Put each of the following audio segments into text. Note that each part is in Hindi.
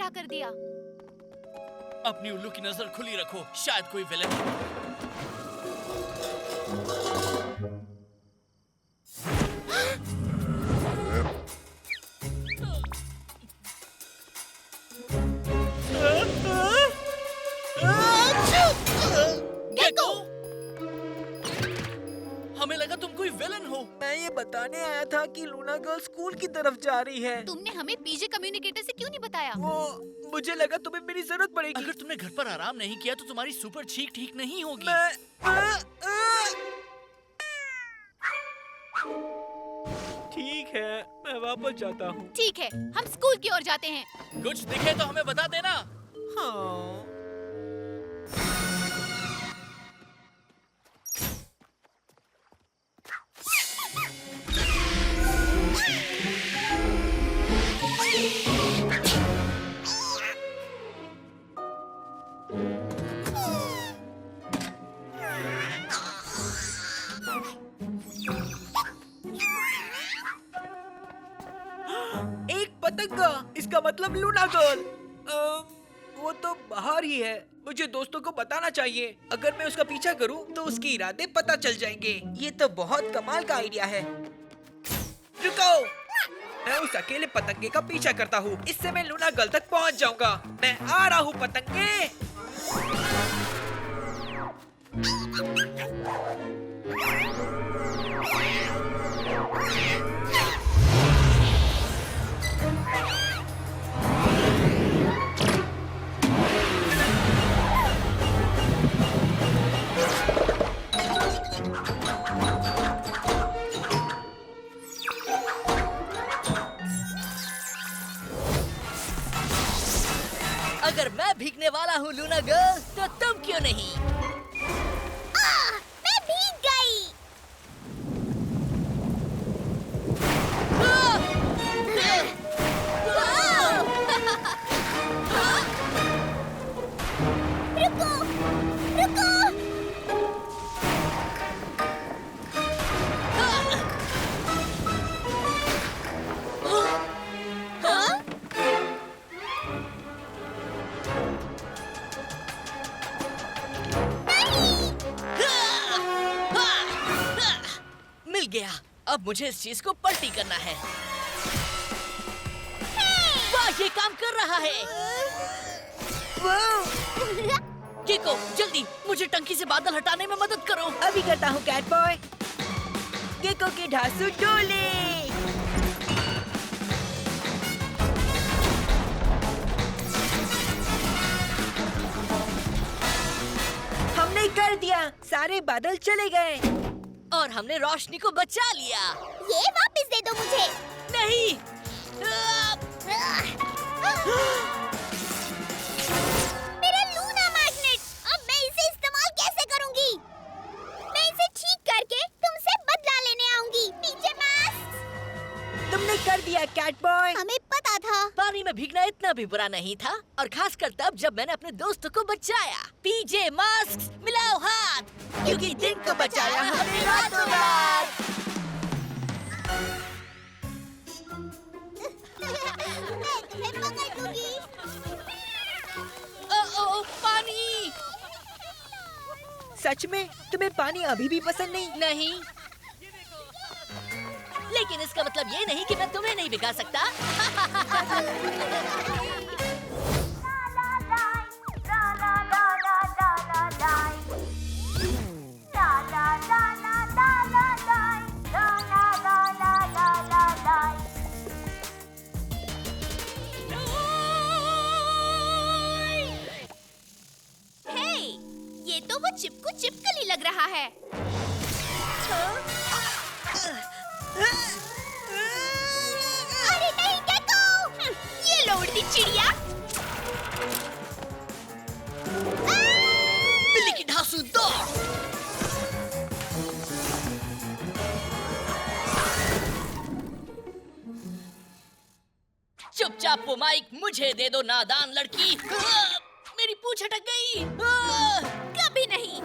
खड़ा कर दिया। अपनी उल्लू की नजर खुली रखो, शायद कोई विलेन। गेको! हमें लगा तुम कोई विलेन हो। मैं ये बताने आया था कि लूना गर्ल स्कूल की तरफ जा रही है। तुमने हमें पीजे कम्युनिकेटर से क्यों नहीं बताया? वो मुझे लगा तुम्हें मेरी जरूरत पड़ेगी। अगर तुमने घर पर आराम नहीं किया तो तुम्हारी सुपर चीक ठीक नहीं होगी। ठीक है, मैं वापस जाता हूँ। ठीक है, हम स्कूल की ओर जाते हैं। कुछ दिखे तो हमें बता देना। हाँ। एक पतंगा, इसका मतलब लूना गर्ल। वो तो बाहर ही है। मुझे दोस्तों को बताना चाहिए। अगर मैं उसका पीछा करूं तो उसके इरादे पता चल जाएंगे। ये तो बहुत कमाल का आइडिया है। रुको, मैं उस अकेले पतंगे का पीछा करता हूँ। इससे मैं लूना गर्ल तक पहुँच जाऊंगा। मैं आ रहा हूँ पतंगे। अगर मैं भीगने वाला हूँ लूना गर्ल, तो तुम क्यों नहीं? मैं भीग गई। रुको, रुको। मिल गया। अब मुझे इस चीज को पलटी करना है। वाह, ये काम कर रहा है। गेको, जल्दी मुझे टंकी से बादल हटाने में मदद करो। अभी करता हूँ कैट बॉय। गेको के ढांसू डोले। हमने कर दिया, सारे बादल चले गए। और हमने रोशनी को बचा लिया। ये वापस दे दो मुझे। नहीं। मेरा लूना मैग्नेट, अब मैं इसे इस्तेमाल कैसे करूंगी? मैं इसे ठीक करके तुमसे बदला लेने आऊंगी। पीछे मास्क। तुमने कर दिया कैट बॉय। हमें पता था। पानी में भीगना इतना भी बुरा नहीं था, और खासकर तब जब मैंने अपने दोस्तों को बचाया। पीजे मास्क, मिलाओ हाथ, क्योंकि दिन को बचाया हमने रातों रात। मैं तुम्हें पकड़ लूंगी। ओ, पानी। सच में तुम्हें पानी अभी भी पसंद नहीं? नहीं, लेकिन इसका मतलब ये नहीं कि मैं तुम्हें नहीं भिगा सकता। हे, ये तो वो चिपकू चिपकली लग रहा है। अरे नहीं गेको! ये लो उड़ती चिड़िया। बिल्ली की ढांसू दौड़। चुपचाप वो माइक मुझे दे दो, नादान लड़की। मेरी पूंछ अटक गई। कभी नहीं।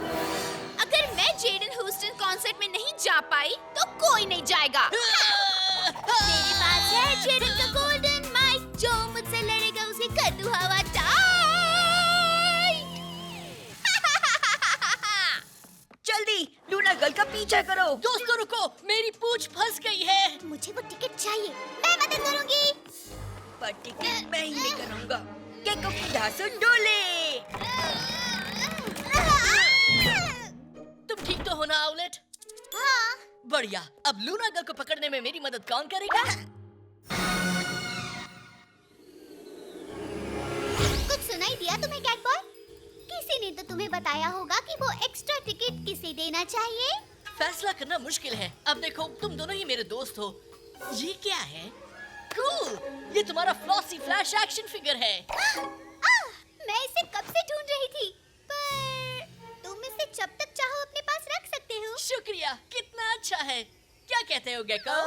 अगर मैं जेडन ह्यूस्टन कॉन्सर्ट में नहीं जा पाई तो कोई नहीं जाएगा। मेरे पास है जेडन का गोल्डन माइक, जो मुझसे लड़ेगा उसे कर जादू हवा टाइट। जल्दी लूना गर्ल का पीछा करो। दोस्तों रुको, मेरी पूंछ फंस गई है। मुझे वो टिकट चाहिए, मैं मदद करूंगी। पर टिकट मैं ही लेकर आऊंगा। केको की धांसू डोले। तुम ठीक तो हो ना आउलेट? हाँ। बढ़िया। अब लूना गर्ल को पकड़ने में मेरी मदद कौन करेगा? कुछ सुनाई दिया तुम्हें कैट बॉय? किसी ने तो तुम्हें बताया होगा कि वो एक्स्ट्रा टिकट किसे देना चाहिए। फैसला करना मुश्किल है। अब देखो, तुम दोनों ही मेरे दोस्त हो। ये क्या है? कूल! ये तुम्हारा फ्लॉसी फ्लैश एक्शन फिगर है। मैं इसे कब से ढूंढ रही थी, पर तुम इसे जब तक चाहो अपने पास रख सकते हो। शुक्रिया, कितना अच्छा है। क्या कहते हो गेको?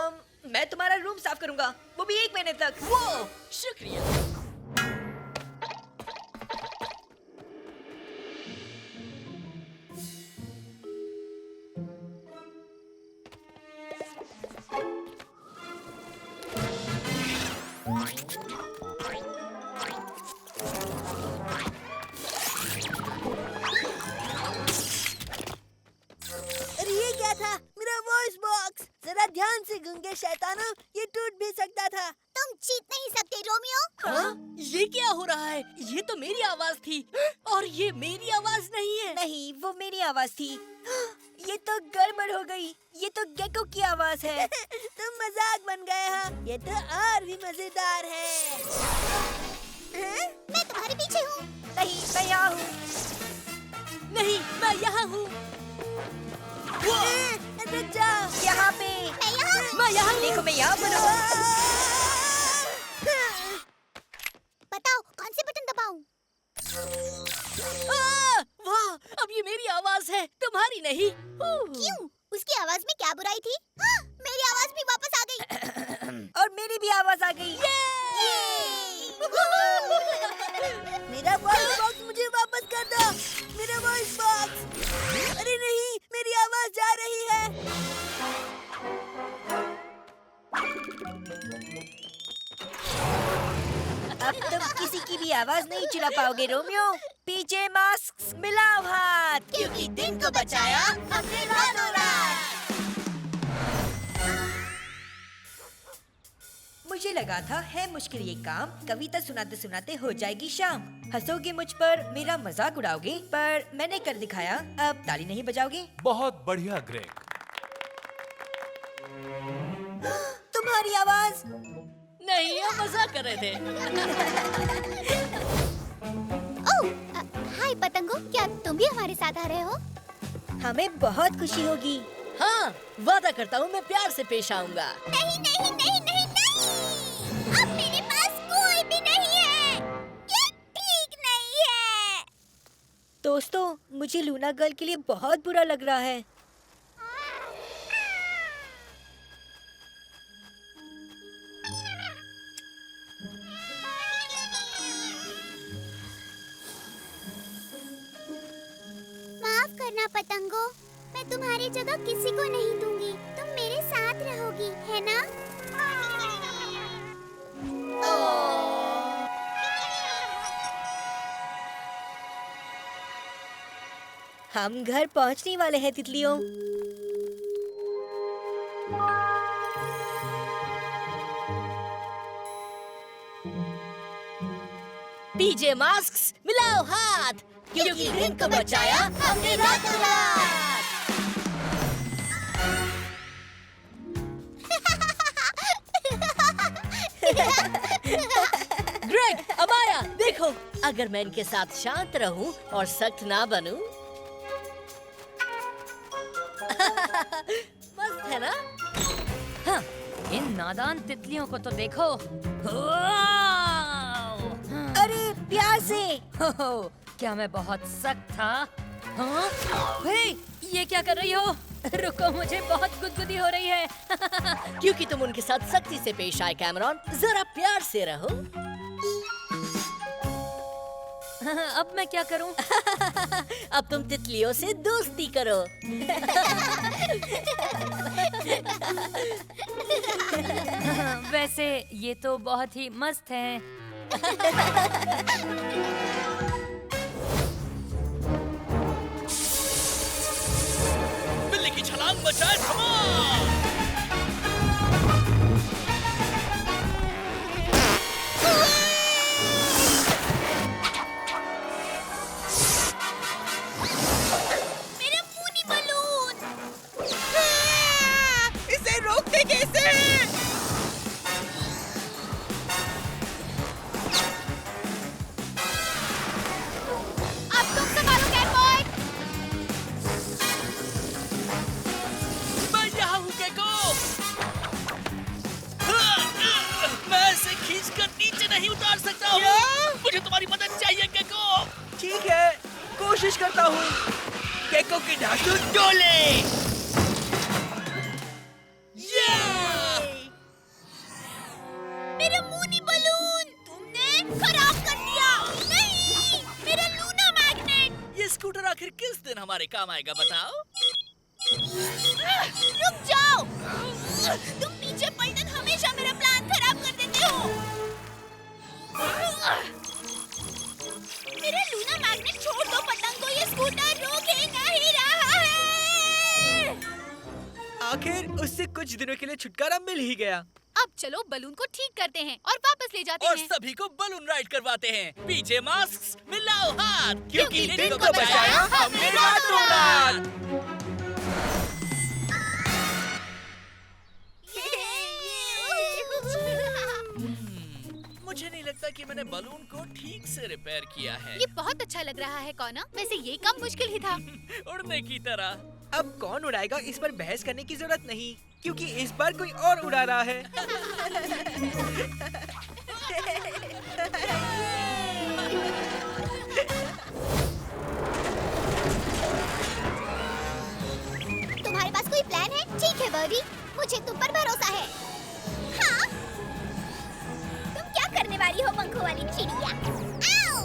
मैं तुम्हारा रूम साफ करूंगा, वो भी 1 महीने तक। वो शुक्रिया। अरे ये क्या था? मेरा वॉइस बॉक्स। जरा ध्यान से गूंगे शैतानों, ये टूट भी सकता था। तुम जीत नहीं सकते रोमियो। हाँ? ये क्या हो रहा है? ये तो मेरी आवाज थी और ये मेरी आवाज नहीं है। नहीं, वो मेरी आवाज थी। ये तो गड़बड़ हो गई। ये तो गेको की आवाज है। तुम मजाक बन गए हो। ये तो और भी मजेदार है। मैं तुम्हारे पीछे हूँ। नहीं, मैं यहाँ हूँ। नहीं, मैं यहाँ हूँ। रुक जाओ, यहाँ पे। मैं यहाँ हूँ। देखो, मैं यहाँ पर हूँ। बताओ कौन से बटन दबाऊं? वाह, अब ये मेरी आवाज है, तुम्हारी नहीं। क्यों? उसकी आवाज में क्या बुराई थी? मेरी आवाज भी वापस आ गई। और मेरी भी आवाज आ गई। मेरा वॉइस बॉक्स मुझे वापस कर दो। मेरा वॉइस बॉक्स। अरे नहीं, मेरी आवाज जा रही है। अब तुम किसी की भी आवाज नहीं चुरा पाओगे रोमियो। पीछे मास्क मिलाओ हाथ, क्योंकि दिन को बचाया हमने रातों रात। मुझे लगा था है मुश्किल ये काम। कविता सुनाते सुनाते हो जाएगी शाम। हंसोगे मुझ पर, मेरा मजाक उड़ाओगे, पर मैंने कर दिखाया। अब ताली नहीं बजाओगे। बहुत बढ़िया ग्रेग। तुम्हारी आवाज। नहीं, हम मजाक कर रहे थे। ओह, हाय पतंगो, क्या तुम भी हमारे साथ आ रहे हो? हमें बहुत खुशी होगी। हाँ, वादा करता हूँ मैं प्यार से पेश आऊंगा। नहीं नहीं नहीं नहीं नहीं, अब मेरे पास कोई भी नहीं है। ये ठीक नहीं है। दोस्तों, मुझे लूना गर्ल के लिए बहुत बुरा लग रहा है। माफ करना पतंगो, मैं तुम्हारी जगह किसी को नहीं दूंगी। तुम मेरे साथ रहोगी, है ना? हम घर पहुंचने वाले हैं तितलियों। पीजे मास्क्स मिलाओ हाथ, क्योंकि दिन को बचाया हमने रातों रात। ग्रेग, अमाया, देखो, अगर मैं इनके साथ शांत रहूं और सख्त ना बनूं, मस्त है ना? हाँ, इन नादान तितलियों को तो देखो। अरे प्यार से। हो, क्या मैं बहुत सख्त था? हाँ? हे, ये क्या कर रही हो? रुको, मुझे बहुत गुदगुदी हो रही है। क्योंकि तुम उनके साथ सख्ती से पेश आए कैमरॉन, जरा प्यार से रहो। अब मैं क्या करूं? अब तुम तितलियों से दोस्ती करो। वैसे ये तो बहुत ही मस्त है। बिल्ली की छलांग बचाए धमाल। मेरा पूनी बलून। इसे रोकते कैसे? अब तुम संभालो कैटबॉय। मैं यहाँ हूँ केको। मैं इसे खींचकर नीचे नहीं उतार सकता हूँ। मुझे तुम्हारी मदद चाहिए केको। ठीक है, कोशिश करता हूँ। केको की ढांसू डोले। मेरा मूनी बलून तुमने खराब कर दिया। नहीं, मेरा लूना मैग्नेट। ये स्कूटर आखिर किस दिन हमारे काम आएगा बताओ? रुक जाओ। तुम पीछे पलटन हमेशा मेरा प्लान खराब कर देते हो। मेरा लूना मैग्नेट छोड़ दो पतंग को। ये स्कूटर रोक ही नहीं रहा है। आखिर उससे कुछ दिनों के लिए छुटकारा मिल ही गया। अब चलो बलून को ठीक करते हैं और वापस ले जाते और हैं। सभी को बलून राइड करवाते हैं। पीजे मास्क मिलाओ हाथ, क्योंकि दिन को बचाया हमने रातों रात। मुझे नहीं लगता कि मैंने बलून को ठीक से रिपेयर किया है। ये बहुत अच्छा लग रहा है कौना। वैसे ये काम मुश्किल ही था। उड़ने की तरह। अब कौन उड़ाएगा इस पर बहस करने की जरूरत नहीं, क्योंकि इस बार कोई और उड़ा रहा है। तुम्हारे पास कोई प्लान है? ठीक है बर्डी, मुझे तुम पर भरोसा है। हाँ? तुम क्या करने वाली हो पंखों वाली चिड़िया? आओ!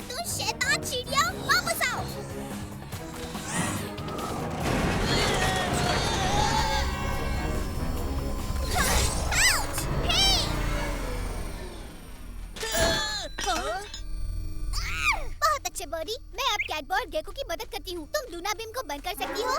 तुम शैतान चिड़िया, वापस आओ। आउच! हे! बहुत अच्छे बर्डी। मैं अब कैटबॉय और गेको की मदद करती हूँ। तुम लूना बीम को बंद कर सकती हो?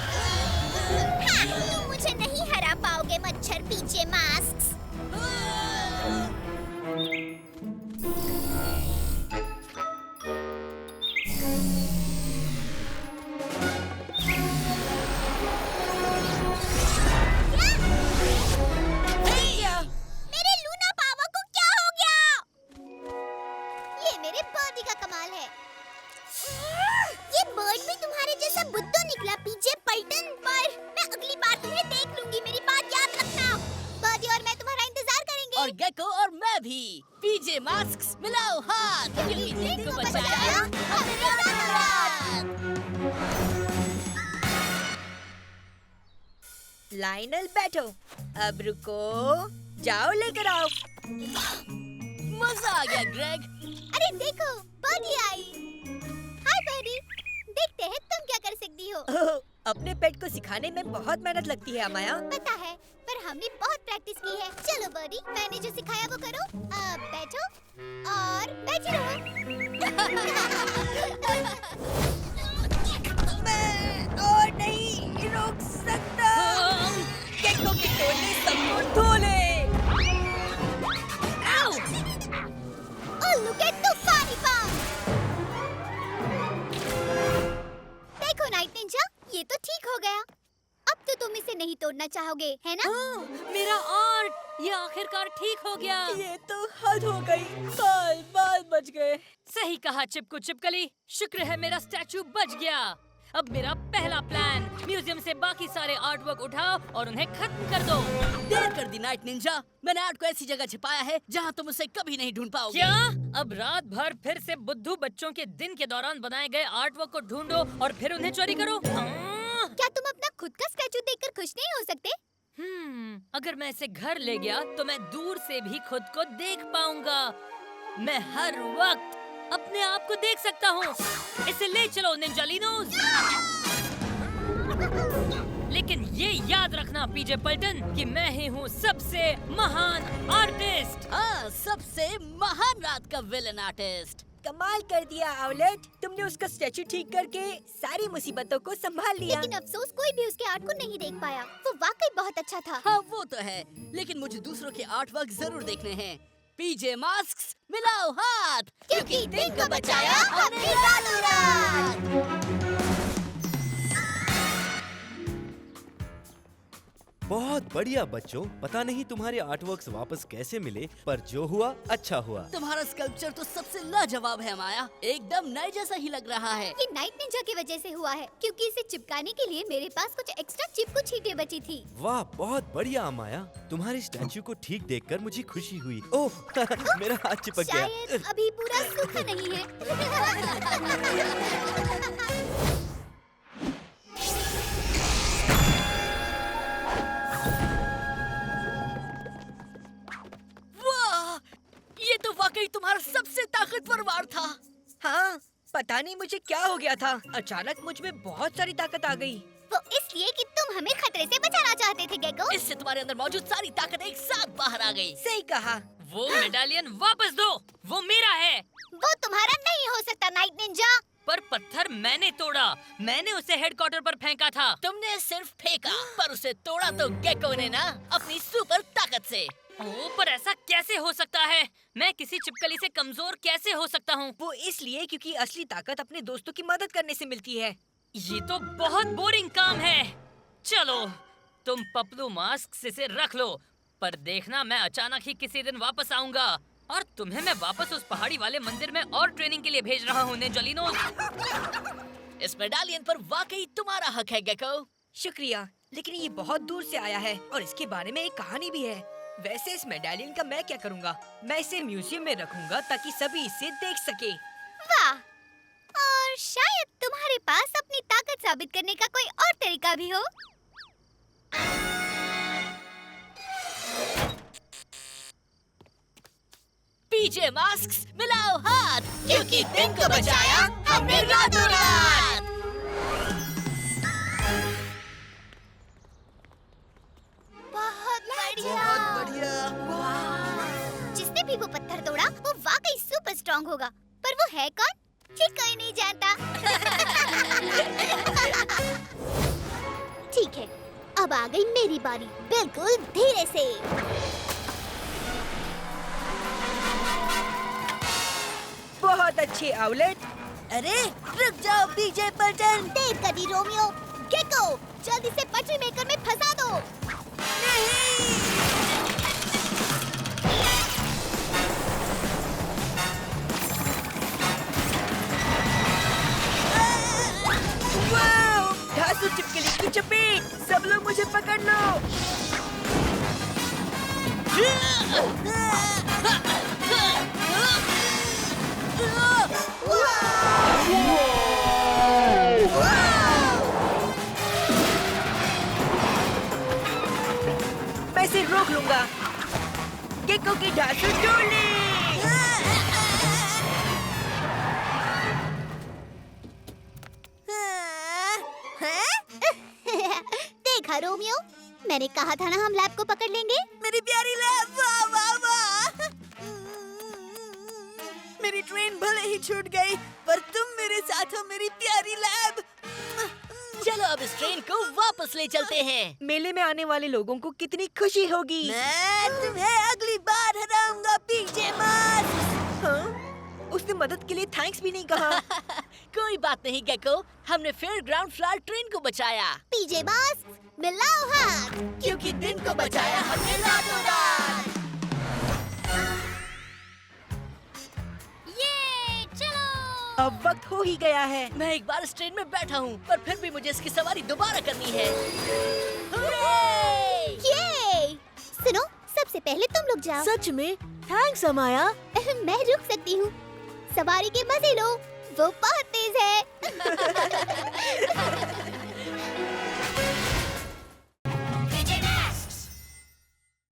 हाँ, तुम मुझे नहीं हरा पाओगे मच्छर पीछे मास्क। मेरे लूना पावा को क्या हो गया? ये मेरे बर्डी का कमाल है। ये बर्ड भी तुम्हारे जैसा बुद्धू निकला पीछे पलटन। पर मैं अगली बार तुम्हें देख लूंगी। मेरी बात याद रखना। बर्डी और मैं तुम्हारा इंतजार करेंगे। और गेको और मैं भी। पीजे मास्क मिलाओ हाथ, क्योंकि दिन को बचाया हमने रातों रात। लाइनल बैठो। अब रुको, जाओ लेकर आओ। मजा आ गया ग्रेग। अरे देखो, बर्डी आई। हाय बर्डी, देखते हैं तुम क्या कर सकती हो। ओह, अपने पेट को सिखाने में बहुत मेहनत लगती है अमाया। पता है, पर हमने बहुत प्रैक्टिस की है। चलो बर्डी, मैंने जो सिखाया वो करो। अब बैठो और बैठे रहो। मैं और नहीं रोक सकता। गेको के टोले सबको धोले। Oh, look at तूफानी पाम। देखो नाइट निंजा, ये तो ठीक हो गया। अब तो तुम इसे नहीं तोड़ना चाहोगे, है ना? मेरा आर्ट, ये आखिरकार ठीक हो गया। ये तो हद हो गई। बाल बच गए। सही कहा चिपकू चिपकली। शुक्र है मेरा स्टैचू बच गया। अब मेरा पहला प्लान, म्यूजियम से बाकी सारे आर्ट वर्क उठाओ और उन्हें खत्म कर दो। देर कर दी नाइट निंजा। मैंने आर्ट को ऐसी जगह छिपाया है जहाँ तुम उसे कभी नहीं ढूंढ पाओगे। क्या? अब रात भर फिर से बुद्धू बच्चों के दिन के दौरान बनाए गए आर्ट वर्क को ढूंढो और फिर उन्हें चोरी करो? हाँ? क्या तुम अपना खुद का स्टैचू देखकर खुश नहीं हो सकते? अगर मैं इसे घर ले गया तो मैं दूर से भी खुद को देख पाऊंगा। मैं हर वक्त अपने आप को देख सकता हूँ। इसे ले चलो निंजालिनोस। लेकिन ये याद रखना पीजे पल्टन कि मैं ही हूँ सबसे महान आर्टिस्ट। हाँ, सबसे महान रात का विलन आर्टिस्ट। कमाल कर दिया आउलेट, तुमने उसका स्टैचू ठीक करके सारी मुसीबतों को संभाल लिया। लेकिन अफसोस कोई भी उसके आर्ट को नहीं देख पाया। वो वाकई बहुत अच्छा था। हाँ वो तो है, लेकिन मुझे दूसरों के आर्ट वर्क जरूर देखने हैं। पीजे मास्क्स, मिलाओ हाथ, क्योंकि दिन को बचाया हमने रातों रात। बहुत बढ़िया बच्चों, पता नहीं तुम्हारे आर्टवर्क्स वापस कैसे मिले, पर जो हुआ अच्छा हुआ। तुम्हारा स्कल्पचर तो सबसे लाजवाब है माया, एकदम नए जैसा ही लग रहा है। ये नाइट निंजा की वजह से हुआ है, क्योंकि इसे चिपकाने के लिए मेरे पास कुछ एक्स्ट्रा चिपकू छींटे बची थी। वाह, बहुत बढ़िया अमाया, तुम्हारे स्टैचू को ठीक देखकर मुझे खुशी हुई। ओह मेरा हाथ चिपक गया। शायद अभी पूरा सूखा नहीं है। वाह, ये तो वाकई तुम्हारा सबसे ताकतवर वार था। हाँ, पता नहीं मुझे क्या हो गया था, अचानक मुझ में बहुत सारी ताकत आ गई। वो इसलिए कि तुम हमें खतरे से बचाना चाहते थे गेको। इससे तुम्हारे अंदर मौजूद सारी ताकत एक साथ बाहर आ गई। सही कहा। वो मेडालियन वापस दो, वो मेरा है। वो तुम्हारा नहीं हो सकता नाइट निंजा। पर पत्थर मैंने तोड़ा, मैंने उसे हेडक्वार्टर पर फेंका था। तुमने सिर्फ फेंका, पर उसे तोड़ा तो गेको ने ना, अपनी सुपर ताकत से। ओह, पर ऐसा कैसे हो सकता है? मैं किसी चिपकली से कमजोर कैसे हो सकता हूँ? वो इसलिए क्योंकि असली ताकत अपने दोस्तों की मदद करने से मिलती है। ये तो बहुत बोरिंग काम है। चलो, तुम पपलू मास्क से इसे रख लो, पर देखना मैं अचानक ही किसी दिन वापस आऊंगा और तुम्हें मैं वापस उस पहाड़ी वाले मंदिर में और ट्रेनिंग के लिए भेज रहा हूँ निंजालिनोस। इस मेडालियन पर वाकई तुम्हारा हक है गेको। शुक्रिया, लेकिन ये बहुत दूर से आया है और इसके बारे में एक कहानी भी है। वैसे इस मेडालियन का मैं क्या करूँगा? मैं इसे म्यूजियम में रखूंगा ताकि सभी इसे देख सके। वाह, और शायद तुम्हारे पास अपनी ताकत साबित करने का कोई और तरीका भी हो। पीजे मास्क्स, मिलाओ हाथ, क्योंकि दिन को बचाया हमने रातों रात। बहुत बढ़िया। जिसने भी वो पत्थर तोड़ा वो वाकई सुपर स्ट्रॉन्ग होगा, पर वो है कौन? ये कोई नहीं जानता। ठीक है, अब आ गई मेरी बारी। बिल्कुल धीरे से। बहुत अच्छे आउलेट। अरे रुक जाओ पीजे पल्टन। देर कर दी रोमियो। गेको, जल्दी से पटरी मेकर में फंसा दो। वाओ! घासू चिपकली की चपेट, सब लोग मुझे पकड़ लो। मैं इसे रोक लूंगा। गेको की ढासू टोली। देखा रोमियो, मैंने कहा था ना हम लैब को पकड़ लेंगे। मेरी प्यारी लैब, वाह वाह वाह। मेरी ट्रेन भले ही छूट गई, पर तुम मेरे साथ हो मेरी प्यारी लैब। चलो अब इस ट्रेन को वापस ले चलते हैं। मेले में आने वाले लोगों को कितनी खुशी होगी। मैं तुम्हें अगली बार हराऊंगा पीजे मास्क। हाँ? उसने मदद के लिए थैंक्स भी नहीं कहा। कोई बात नहीं गेको, हमने फेयर ग्राउंड फ्लावर ट्रेन को बचाया। पीजे मास्क, मिलाओ हाथ, क्योंकि दिन को बचाया हमने रातों रात। ये चलो। अब वक्त हो ही गया है। मैं एक बार इस ट्रेन में बैठा हूँ, पर फिर भी मुझे इसकी सवारी दोबारा करनी है। हुर्रे! ये सुनो, सबसे पहले तुम लोग जाओ। सच में? थैंक्स अमाया। मैं रुक सकती हूँ। सवारी के मजे लो, वो बहुत तेज है।